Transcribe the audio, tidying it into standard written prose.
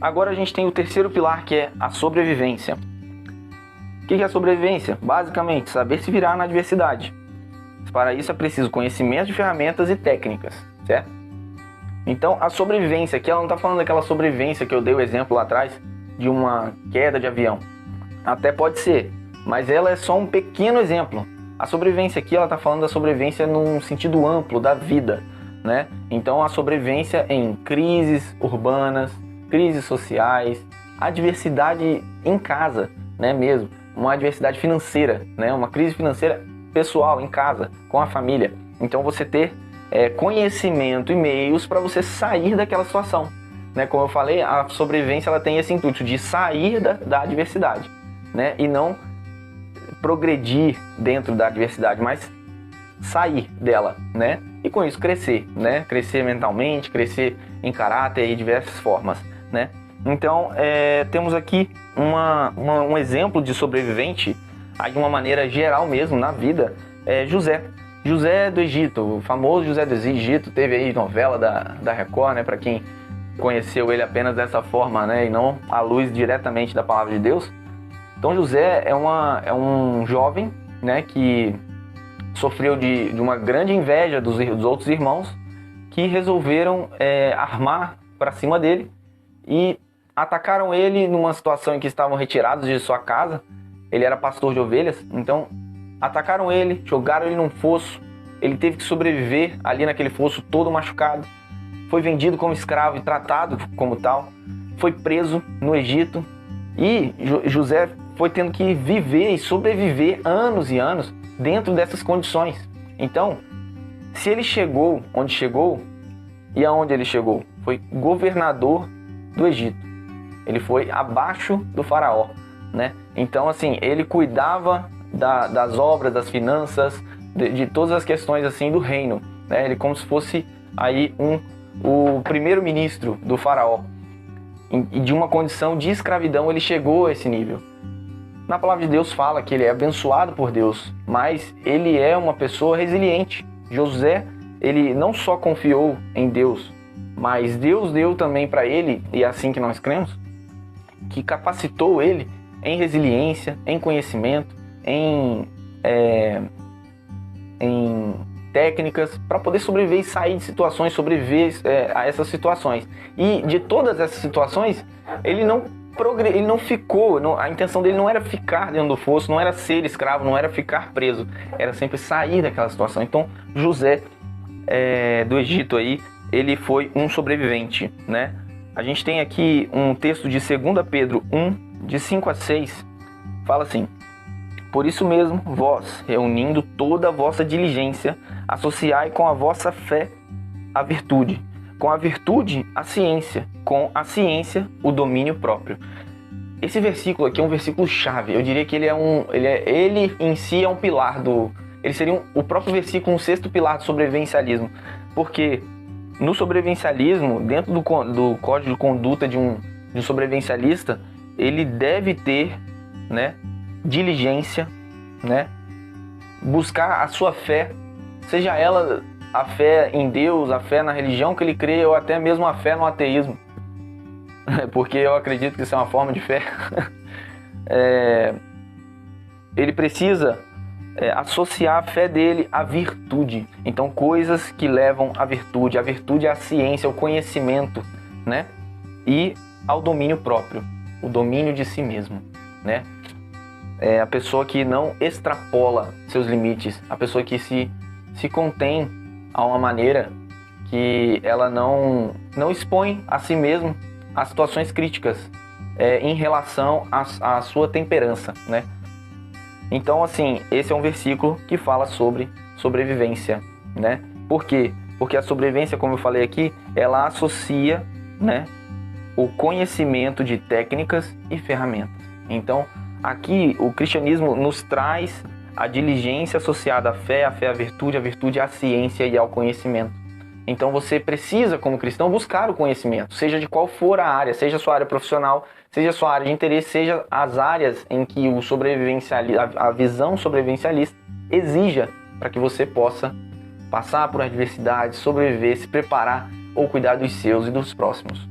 Agora a gente tem o terceiro pilar, que é a sobrevivência. O que é a sobrevivência? Basicamente, saber se virar na adversidade. Para isso é preciso conhecimento de ferramentas e técnicas, certo? Então, a sobrevivência aqui, ela não está falando daquela sobrevivência que eu dei o exemplo lá atrás, de uma queda de avião. Até pode ser, mas ela é só um pequeno exemplo. A sobrevivência aqui, ela está falando da sobrevivência num sentido amplo da vida, né? Então, a sobrevivência em crises urbanas, crises sociais, adversidade em casa, né, mesmo, uma adversidade financeira, né, uma crise financeira pessoal, em casa, com a família. Então você ter conhecimento e meios para você sair daquela situação, né? Como eu falei, a sobrevivência ela tem esse intuito de sair da adversidade, né? E não progredir dentro da adversidade, mas sair dela, né? E com isso crescer, né? Crescer mentalmente, crescer em caráter e diversas formas, né? Então, temos aqui um exemplo de sobrevivente, aí de uma maneira geral mesmo, na vida, José. José do Egito, o famoso José do Egito, teve aí novela da Record, né? Para quem conheceu ele apenas dessa forma, né? E não à luz diretamente da palavra de Deus. Então, José é um jovem, né? Que sofreu de uma grande inveja dos outros irmãos, que resolveram armar para cima dele e atacaram ele numa situação em que estavam retirados de sua casa. Ele era pastor de ovelhas, então atacaram ele, jogaram ele num fosso. Ele teve que sobreviver ali naquele fosso todo machucado. Foi vendido como escravo e tratado como tal. Foi preso no Egito. E José foi tendo que viver e sobreviver anos e anos dentro dessas condições. Então, se ele chegou onde chegou, e aonde ele chegou? Foi governador do Egito. Ele foi abaixo do faraó, né? Então, assim, ele cuidava das obras, das finanças, de todas as questões assim do reino, né? Ele como se fosse aí o primeiro-ministro do faraó. E de uma condição de escravidão ele chegou a esse nível. Na palavra de Deus fala que ele é abençoado por Deus, mas ele é uma pessoa resiliente. José, ele não só confiou em Deus, mas Deus deu também para ele, e é assim que nós cremos, que capacitou ele em resiliência, em conhecimento, em técnicas para poder sobreviver e sair de situações, sobreviver a essas situações. E de todas essas situações, ele não ficou, a intenção dele não era ficar dentro do fosso, não era ser escravo, não era ficar preso, era sempre sair daquela situação. Então, José do Egito aí, ele foi um sobrevivente, né? A gente tem aqui um texto de 2 Pedro 1, de 5 a 6, fala assim: por isso mesmo, vós, reunindo toda a vossa diligência, associai com a vossa fé a virtude, com a virtude a ciência, com a ciência o domínio próprio. Esse versículo aqui é um versículo chave. Eu diria que ele em si é um pilar ele seria o próprio versículo, um sexto pilar do sobrevivencialismo, porque no sobrevivencialismo, dentro do código de conduta de um sobrevivencialista, ele deve ter, né, diligência, né, buscar a sua fé, seja ela a fé em Deus, a fé na religião que ele crê, ou até mesmo a fé no ateísmo, porque eu acredito que isso é uma forma de fé. Ele precisa associar a fé dele à virtude. Então, coisas que levam à virtude. A virtude é a ciência, o conhecimento, né? E ao domínio próprio, o domínio de si mesmo, né? A pessoa que não extrapola seus limites, a pessoa que se contém a uma maneira que ela não expõe a si mesmo a situações críticas em relação à sua temperança, né? Então, assim, esse é um versículo que fala sobre sobrevivência, né? Por quê? Porque a sobrevivência, como eu falei aqui, ela associa, né, o conhecimento de técnicas e ferramentas. Então, aqui o cristianismo nos traz a diligência associada à fé à virtude à ciência e ao conhecimento. Então você precisa, como cristão, buscar o conhecimento, seja de qual for a área, seja a sua área profissional, seja a sua área de interesse, seja as áreas em que a visão sobrevivencialista exija para que você possa passar por adversidades, sobreviver, se preparar ou cuidar dos seus e dos próximos.